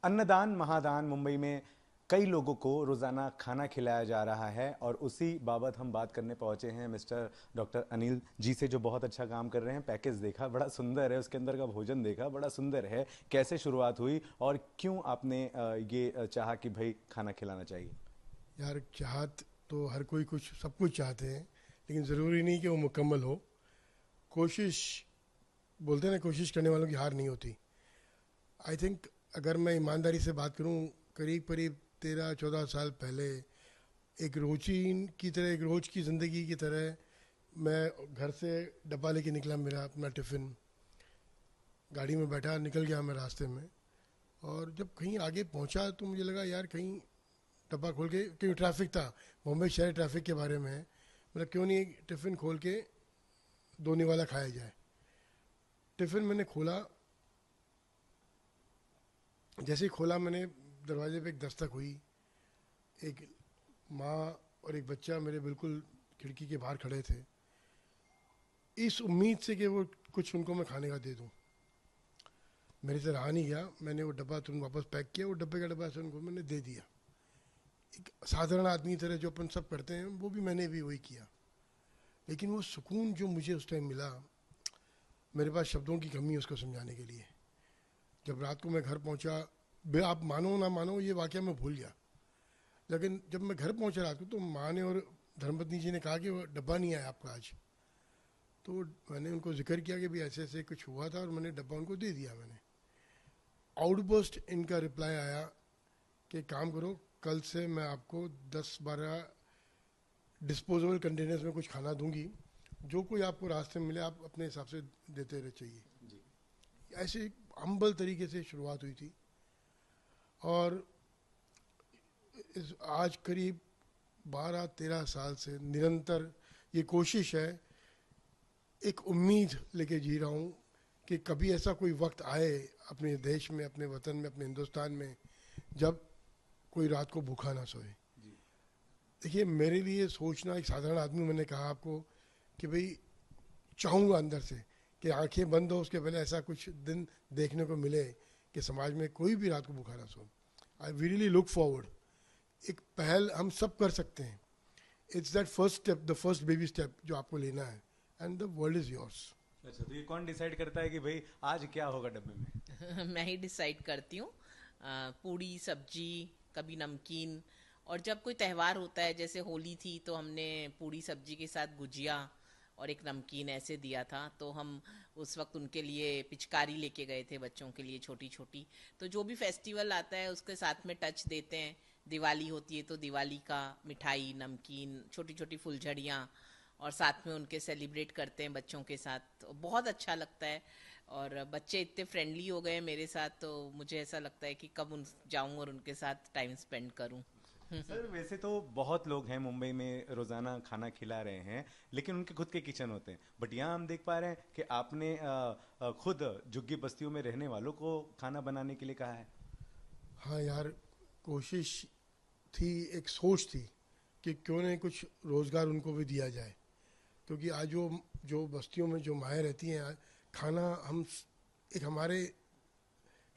अन्नदान महादान मुंबई में कई लोगों को रोजाना खाना खिलाया जा रहा है और उसी बाबत हम बात करने पहुंचे हैं मिस्टर डॉक्टर अनिल जी से, जो बहुत अच्छा काम कर रहे हैं। पैकेज देखा, बड़ा सुंदर है, उसके अंदर का भोजन देखा, बड़ा सुंदर है। कैसे शुरुआत हुई और क्यों आपने ये चाहा कि भाई खाना खिलाना चाहिए? यार चाहत तो हर कोई कुछ सब कुछ चाहते हैं, लेकिन ज़रूरी नहीं कि वो मुकम्मल हो। कोशिश, बोलते हैं ना, कोशिश करने वालों की हार नहीं होती। आई थिंक अगर मैं ईमानदारी से बात करूं, करीब करीब 13-14 साल पहले एक रोटीन की तरह, एक रोज की ज़िंदगी की तरह मैं घर से डब्बा लेके निकला, मेरा अपना टिफ़िन, गाड़ी में बैठा, निकल गया मैं रास्ते में। और जब कहीं आगे पहुंचा तो मुझे लगा यार कहीं डब्बा खोल के, क्योंकि ट्रैफिक था, बॉम्बे शहर ट्रैफिक के बारे में है, मतलब क्यों नहीं टिफ़िन खोल के दो निवाला खाया जाए। टिफ़िन मैंने खोला, जैसे ही खोला मैंने, दरवाजे पे एक दस्तक हुई। एक माँ और एक बच्चा मेरे बिल्कुल खिड़की के बाहर खड़े थे, इस उम्मीद से कि वो कुछ उनको मैं खाने का दे दूँ। मेरे से रहा नहीं गया, मैंने वो डब्बा तुरंत वापस पैक किया, वो डब्बे का डब्बा से उनको मैंने दे दिया। एक साधारण आदमी की तरह जो अपन सब करते हैं, वो भी मैंने भी वही किया। लेकिन वो सुकून जो मुझे उस टाइम मिला, मेरे पास शब्दों की कमी है उसको समझाने के लिए। जब रात को मैं घर पहुंचा, आप मानो ना मानो ये वाक़या मैं भूल गया, लेकिन जब मैं घर पहुंचा रात को तो माँ ने और धर्मपत्नी जी ने कहा कि वो डब्बा नहीं आया आपका आज। तो मैंने उनको जिक्र किया कि भाई ऐसे ऐसे कुछ हुआ था और मैंने डब्बा उनको दे दिया। मैंने आउटबर्स्ट इनका रिप्लाई आया कि काम करो, कल से मैं आपको 10-12 डिस्पोजेबल कंटेनर्स में कुछ खाना दूंगी, जो कोई आपको रास्ते में मिले आप अपने हिसाब से देते रहे चाहिए। जी। ऐसे हम्बल तरीके से शुरुआत हुई थी। और आज करीब 12-13 साल से निरंतर ये कोशिश है, एक उम्मीद लेके जी रहा हूँ कि कभी ऐसा कोई वक्त आए अपने देश में, अपने वतन में, अपने हिंदुस्तान में, जब कोई रात को भूखा ना सोए। जी। देखिए, मेरे लिए सोचना, एक साधारण आदमी, मैंने कहा आपको कि भाई चाहूँगा अंदर से कि आंखें बंद हो उसके पहले ऐसा कुछ दिन देखने को मिले कि समाज में कोई भी रात को भूखा ना सो। I really look forward. एक पहल हम सब कर सकते हैं। It's that first step, the first baby step जो आपको लेना है, and the world is yours. अच्छा, तो ये कौन डिसाइड करता है कि भाई आज क्या होगा डब्बे में? मैं ही डिसाइड करती हूँ। पूड़ी सब्जी, कभी नमकीन। और जब कोई त्यौहार होता है, जैसे होली थी, तो हमने पूड़ी सब्जी के साथ गुजिया और एक नमकीन ऐसे दिया था। तो हम उस वक्त उनके लिए पिचकारी लेके गए थे, बच्चों के लिए छोटी छोटी। तो जो भी फेस्टिवल आता है उसके साथ में टच देते हैं। दिवाली होती है तो दिवाली का मिठाई, नमकीन, छोटी छोटी फुलझड़ियाँ, और साथ में उनके सेलिब्रेट करते हैं बच्चों के साथ। तो बहुत अच्छा लगता है। और बच्चे इतने फ्रेंडली हो गए मेरे साथ, तो मुझे ऐसा लगता है कि कब उन जाऊं और उनके साथ टाइम स्पेंड करूं। सर, वैसे तो बहुत लोग हैं मुंबई में रोजाना खाना खिला रहे हैं, लेकिन उनके खुद के किचन होते हैं। बट यहाँ हम देख पा रहे हैं कि आपने खुद झुग्गी बस्तियों में रहने वालों को खाना बनाने के लिए कहा है। हाँ यार, कोशिश थी, एक सोच थी कि क्यों नहीं कुछ रोज़गार उनको भी दिया जाए। क्योंकि आज जो जो बस्तियों में जो माएँ रहती हैं, खाना हम, एक हमारे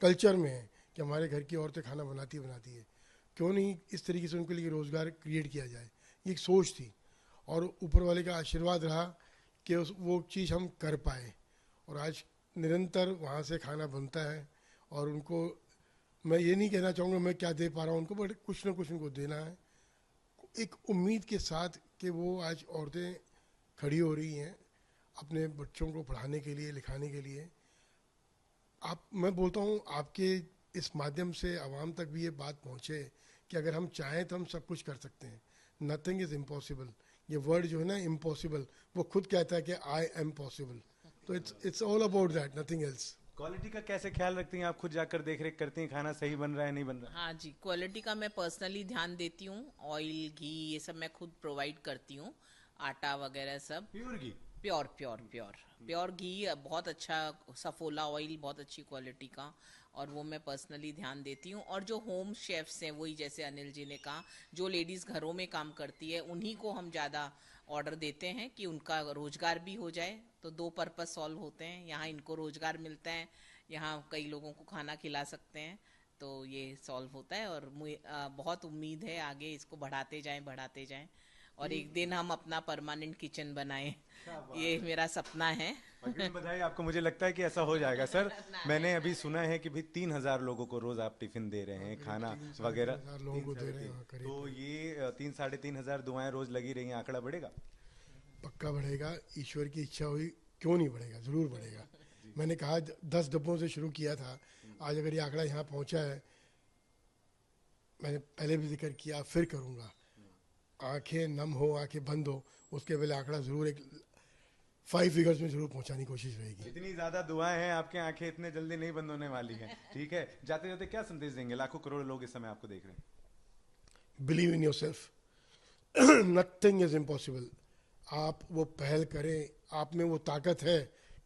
कल्चर में है कि हमारे घर की औरतें खाना बनाती है, क्यों नहीं इस तरीके से उनके लिए रोज़गार क्रिएट किया जाए। ये एक सोच थी, और ऊपर वाले का आशीर्वाद रहा कि वो चीज़ हम कर पाए। और आज निरंतर वहाँ से खाना बनता है। और उनको, मैं ये नहीं कहना चाहूँगा मैं क्या दे पा रहा हूँ उनको, बट कुछ ना कुछ उनको देना है, एक उम्मीद के साथ कि वो आज औरतें खड़ी हो रही हैं अपने बच्चों को पढ़ाने के लिए, लिखाने के लिए। आप, मैं बोलता हूँ आपके इस माध्यम से आवाम तक भी ये बात पहुँचे कि अगर हम चाहें तो हम सब कुछ कर सकते हैं। Nothing is impossible. ये वर्ड जो है ना, इम्पॉसिबल, वो खुद कहता है कि आई एम पॉसिबल। तो it's all about that, nothing else. Quality का कैसे ख्याल रखती हैं आप? खुद जाकर देख रेख करती हैं खाना सही बन रहा है नहीं बन रहा? हाँ जी, क्वालिटी का मैं पर्सनली ध्यान देती हूँ। ऑयल, घी, ये सब मैं खुद प्रोवाइड करती हूँ, आटा वगैरह सब। प्योर घी? प्योर प्योर प्योर प्योर घी, बहुत अच्छा। सफोला ऑयल बहुत अच्छी क्वालिटी का। और वो मैं पर्सनली ध्यान देती हूँ। और जो होम शेफ्स हैं, वही जैसे अनिल जी ने कहा, जो लेडीज़ घरों में काम करती है, उन्हीं को हम ज़्यादा ऑर्डर देते हैं कि उनका रोजगार भी हो जाए। तो दो पर्पस सॉल्व होते हैं, यहाँ इनको रोजगार मिलता है, यहाँ कई लोगों को खाना खिला सकते हैं। तो ये सॉल्व होता है। और मुझे बहुत उम्मीद है आगे इसको बढ़ाते जाएं और एक दिन हम अपना परमानेंट किचन बनाएं। ये मेरा सपना है। अग्रिम बधाई आपको। मुझे लगता है कि ऐसा हो जाएगा सर। मैंने अभी सुना है कि भाई 3,000 लोगों को रोज आप टिफिन दे रहे हैं, खाना वगैरह। 3,000 लोगों को दे रहे हैं, हाँ, करीब। तो ये 3-3,500 दुआएं रोज लगी रही हैं, आंकड़ा बढ़ेगा? पक्का बढ़ेगा, ईश्वर की इच्छा हुई, क्यों नहीं बढ़ेगा, ज़रूर बढ़ेगा। मैंने कहा 10 डब्बों से शुरू किया था, आज अगर ये आंकड़ा यहाँ पहुँचा है, मैंने पहले भी जिक्र किया, फिर करूँगा। आंखें नम हो, आंखें बंद हो, उसके पहले आंकड़ा ज़रूर एक 5 फिगर्स में ज़रूर पहुँचाने की कोशिश रहेगी। इतनी ज्यादा दुआएं हैं, आपकी आंखें इतने जल्दी नहीं बंद होने वाली हैं। ठीक है, जाते जाते क्या संदेश देंगे? लाखों करोड़ लोग इस समय आपको देख रहे हैं। Believe in your self, nothing is impossible. आप वो पहल करें, आप में वो ताकत है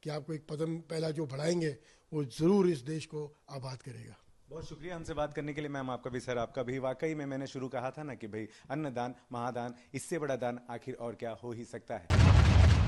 कि आपको एक कदम पहला जो बढ़ाएंगे वो ज़रूर इस देश को आबाद करेगा। बहुत शुक्रिया हमसे बात करने के लिए मैम। आपका भी सर, आपका भी। वाकई में मैंने शुरू कहा था ना कि भाई अन्नदान महादान, इससे बड़ा दान आखिर और क्या हो ही सकता है।